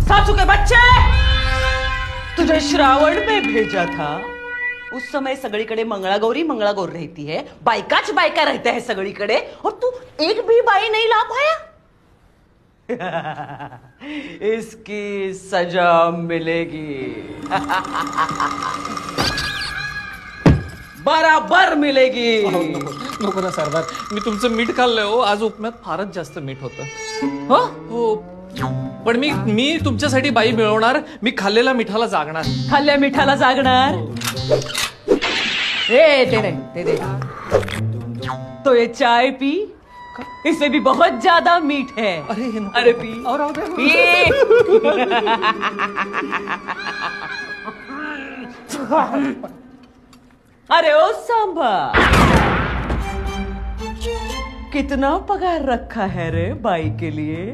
सासू के बच्चे, तुझे श्रावण में भेजा था, उस समय सगळीकडे मंगळागौरी मंगळागौर रहती है, बायकाच बायका रहते हैं सगळीकडे, और तू एक भी बाई नहीं ला पाया। इसकी सजा मिलेगी। बराबर मिलेगी। नको ना सरदार, मी तुमचं मीठ खाल्लंय हो, आज उपम्यात फारच जास्त मीठ होतं। हो, पण मी तुमच्यासाठी बाई मिळवणार, मी खाल्लेल्या मिठाला जागणार। खाल्ल्या मिठाला जागणार? ते दे। तो ये चाय पी, इसमें भी बहुत ज्यादा मीठ है। अरे पी और पी। अरे ओ सांभा, कितना पगार रखा है रे बाई के लिए?